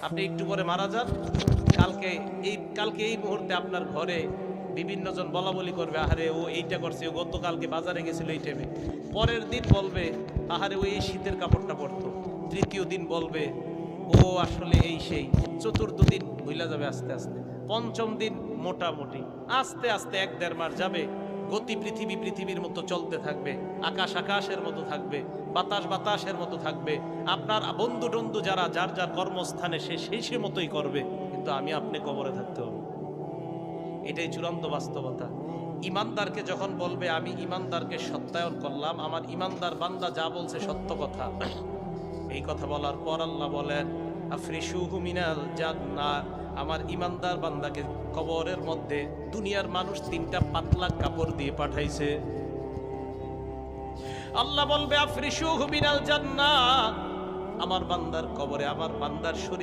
আপনি একটু পরে মারা যান, কালকে এই মুহূর্তে আপনার ঘরে বিভিন্ন জন বলা বলি করবে, আহারে ও এইটা করছে, ও গতকালকে বাজারে গেছিল এই টাইমে। পরের দিন বলবে, আহারে ও এই শীতের কাপড়টা পরতো। তৃতীয় দিন বলবে, ও আসলে এই সেই। চতুর্থ দিন ভুলা যাবে আস্তে আস্তে। পঞ্চম দিন মোটামুটি আস্তে আস্তে 1-1.5 মাস যাবে। গতি পৃথিবীর মতো চলতে থাকবে, আকাশ আকাশের মতো থাকবে, বাতাস বাতাসের মতো থাকবে। আপনার বন্ধু টন্ধু যারা যার যার কর্মস্থানে সে মতোই করবে, কিন্তু আমি আপনি কবরে থাকতে হবে। এটাই চূড়ান্ত বাস্তবতা। ইমানদারকে যখন বলবে আমি ইমানদারকে সত্যায়ন করলাম, আমার ইমানদার বান্দা যা বলছে সত্য কথা, এই কথা বলার পর আল্লাহ বলেন আফরিশুহু মিনাল জান্নাহ, আমার ইমানদার বান্দাকে কবরের মধ্যে দুনিয়ার মানুষ 3টা পাতলা কাপড় দিয়ে পাঠাইছে। আল্লাহ বলবে আফরিশুহু মিনাল জান্নাহ, আমার বান্দার কবরে আমার বান্দার শরীর